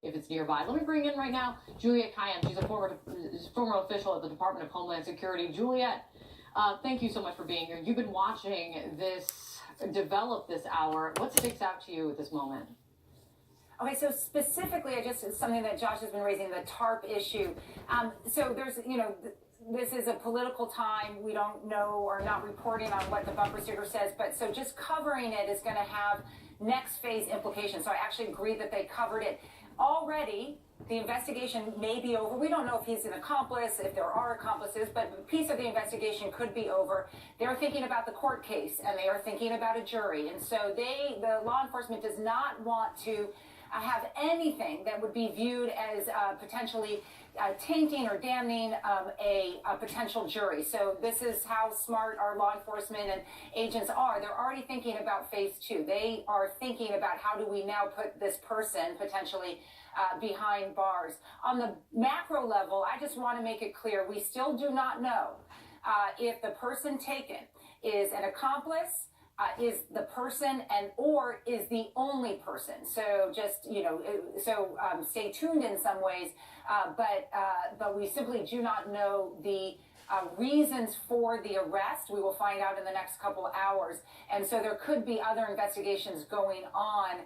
if it's nearby. Let me bring in right now Juliette Kayyem. She's a former official at the Department of Homeland Security. Juliette, thank you so much for being here. You've been watching this develop this hour. What sticks out to you at this moment? Okay, so specifically, it's something that Josh has been raising, the TARP issue. So there's, this is a political time. We don't know or not reporting on what the bumper sticker says, but so just covering it is going to have next phase implications. So I actually agree that they covered it. Already, the investigation may be over. We don't know if he's an accomplice, if there are accomplices, but a piece of the investigation could be over. They're thinking about the court case, and they are thinking about a jury. And so the law enforcement does not want to have anything that would be viewed as potentially tainting or damning a potential jury. So this is how smart our law enforcement and agents are. They're already thinking about phase two. They are thinking about how do we now put this person potentially behind bars. On the macro level, I just want to make it clear, we still do not know if the person taken is an accomplice, is the person or is the only person. So just, stay tuned in some ways, but we simply do not know the reasons for the arrest. We will find out in the next couple hours. And so there could be other investigations going on.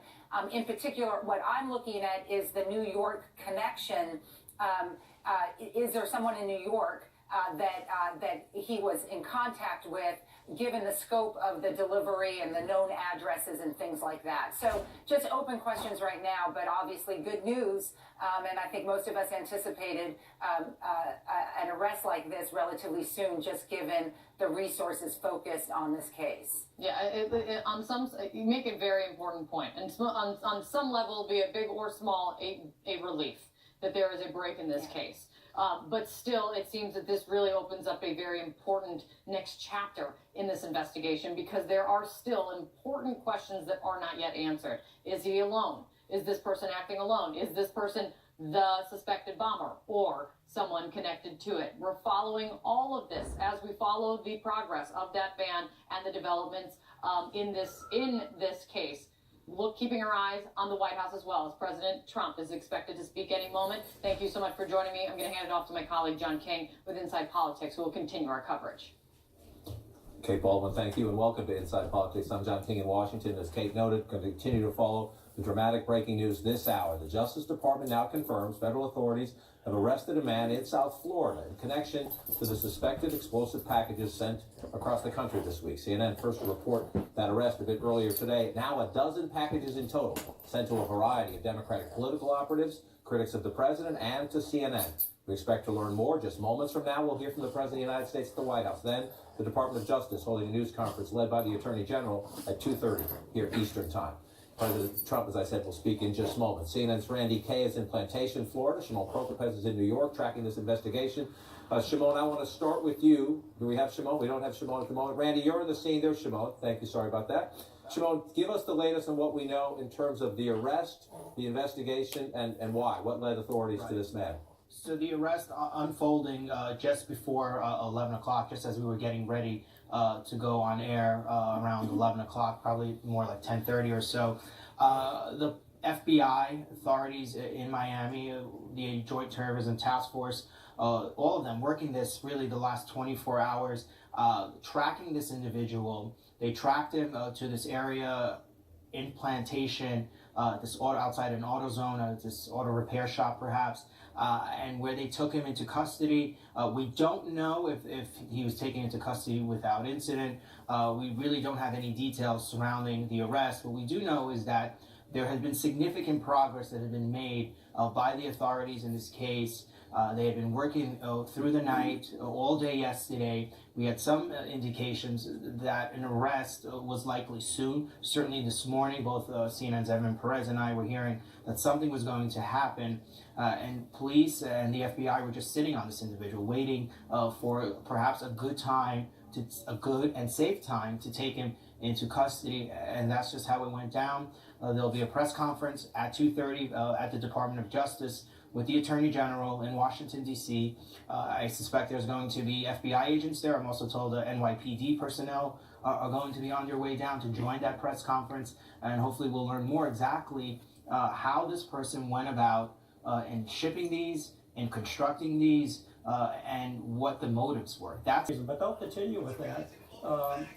In particular, what I'm looking at is the New York connection. Is there someone in New York that he was in contact with, given the scope of the delivery and the known addresses and things like that? So just open questions right now, but obviously good news. And I think most of us anticipated an arrest like this relatively soon, just given the resources focused on this case. Yeah, you make a very important point. And on some level, be it big or small, a relief that there is a break in this case. But still, it seems that this really opens up a very important next chapter in this investigation, because there are still important questions that are not yet answered. Is he alone? Is this person acting alone? Is this person the suspected bomber or someone connected to it? We're following all of this as we follow the progress of that ban and the developments in this case. Keeping our eyes on the White House as well, as President Trump is expected to speak any moment. Thank you so much for joining me. I'm going to hand it off to my colleague John King with Inside Politics, who will continue our coverage. Kate Baldwin, thank you, and welcome to Inside Politics. I'm John King in Washington. As Kate noted, going to continue to follow the dramatic breaking news this hour. The Justice Department now confirms federal authorities have arrested a man in South Florida in connection to the suspected explosive packages sent across the country this week. CNN first to report that arrest a bit earlier today. Now a dozen packages in total sent to a variety of Democratic political operatives, critics of the president, and to CNN. We expect to learn more just moments from now. We'll hear from the President of the United States at the White House. Then the Department of Justice holding a news conference led by the Attorney General at 2:30 here Eastern Time. President Trump, as I said, will speak in just moments. CNN's Randy Kay is in Plantation, Florida. Shimon Prokopez is in New York tracking this investigation. Shimon, I want to start with you. Do we have Shimon? We don't have Shimon at the moment. Randy, you're in the scene. There's Shimon. Thank you. Sorry about that. Shimon, give us the latest on what we know in terms of the arrest, the investigation, and why. What led authorities to this man? So the arrest unfolding just before 11 o'clock, just as we were getting ready to go on air around 11 o'clock, probably more like 10:30 or so. The FBI authorities in Miami, the Joint Terrorism Task Force, all of them working this really the last 24 hours, tracking this individual. They tracked him to this area in Plantation, this outside an auto zone, this auto repair shop perhaps, and where they took him into custody. We don't know if he was taken into custody without incident. We really don't have any details surrounding the arrest. What we do know is that there has been significant progress that has been made by the authorities in this case. They had been working through the night, all day yesterday. We had some indications that an arrest was likely soon. Certainly this morning, both CNN's Evan Perez and I were hearing that something was going to happen. And police and the FBI were just sitting on this individual, waiting for perhaps a good and safe time to take him into custody. And that's just how it went down. There'll be a press conference at 2:30 at the Department of Justice with the Attorney General in Washington, D.C. I suspect there's going to be FBI agents there. I'm also told NYPD personnel are going to be on their way down to join that press conference. And hopefully we'll learn more exactly how this person went about in shipping these, in constructing these, and what the motives were. But they'll continue with that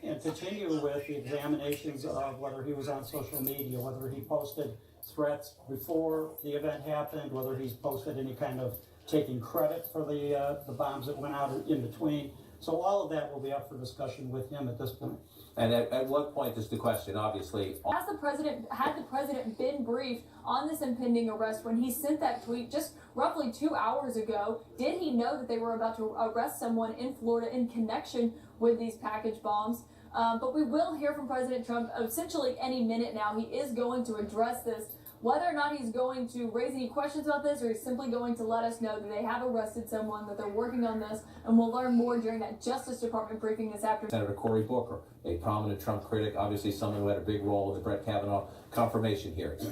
and continue with the examinations of whether he was on social media, whether he posted threats before the event happened, whether he's posted any kind of taking credit for the bombs that went out in between. So all of that will be up for discussion with him at this point. And at what point is the question, obviously? Had the president been briefed on this impending arrest when he sent that tweet just roughly 2 hours ago? Did he know that they were about to arrest someone in Florida in connection with these package bombs? But we will hear from President Trump essentially any minute now. He is going to address this. Whether or not he's going to raise any questions about this, or he's simply going to let us know that they have arrested someone, that they're working on this, and we'll learn more during that Justice Department briefing this afternoon. Senator Cory Booker, a prominent Trump critic, obviously someone who had a big role in the Brett Kavanaugh confirmation hearings.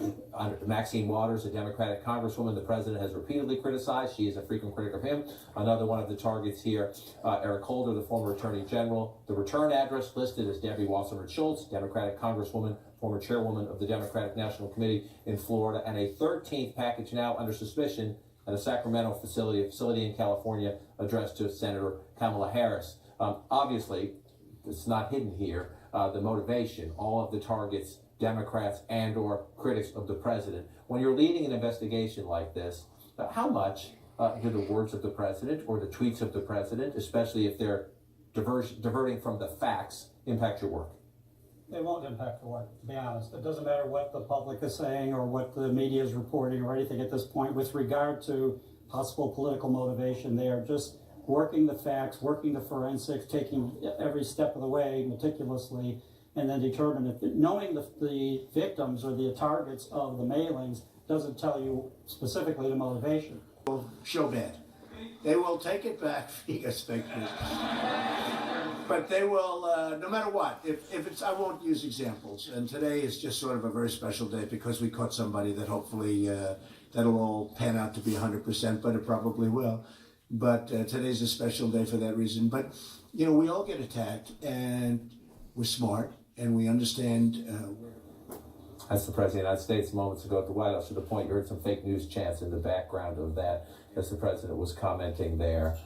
Maxine Waters, a Democratic congresswoman the president has repeatedly criticized. She is a frequent critic of him. Another one of the targets here, Eric Holder, the former attorney general. The return address listed as Debbie Wasserman Schultz, Democratic congresswoman, former chairwoman of the Democratic National Committee in Florida, and a 13th package now under suspicion at a Sacramento facility in California addressed to Senator Kamala Harris. Obviously, it's not hidden here, the motivation, all of the targets, Democrats and or critics of the president. When you're leading an investigation like this, how much do the words of the president or the tweets of the president, especially if they're diverting from the facts, impact your work? They won't impact the work, to be honest. It doesn't matter what the public is saying or what the media is reporting or anything at this point with regard to possible political motivation. They are just working the facts, working the forensics, taking every step of the way meticulously, and then determine if knowing the victims or the targets of the mailings doesn't tell you specifically the motivation. Show bad. They will take it back via fake news. But they will, no matter what, if it's, I won't use examples. And today is just sort of a very special day because we caught somebody that hopefully that'll all pan out to be 100%, but it probably will. But today's a special day for that reason. But, you know, we all get attacked and we're smart and we understand. That's the President of the United States moments ago at the White House. To the point, you heard some fake news chants in the background of that as the President was commenting there.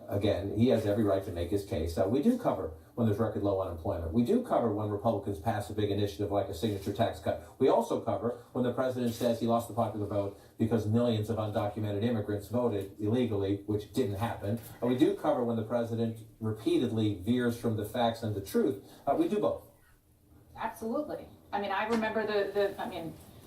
Again, he has every right to make his case. We do cover when there's record low unemployment. We do cover when Republicans pass a big initiative like a signature tax cut. We also cover when the president says he lost the popular vote because millions of undocumented immigrants voted illegally, which didn't happen. We do cover when the president repeatedly veers from the facts and the truth. We do both. Absolutely. I mean, I remember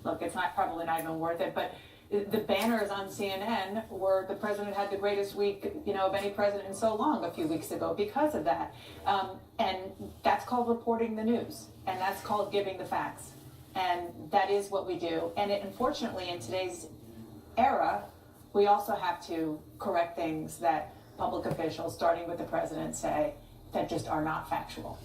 look, it's probably not even worth it, but the banners on CNN were the president had the greatest week, of any president in so long a few weeks ago because of that. And that's called reporting the news, and that's called giving the facts. And that is what we do. And unfortunately, in today's era, we also have to correct things that public officials, starting with the president, say that just are not factual.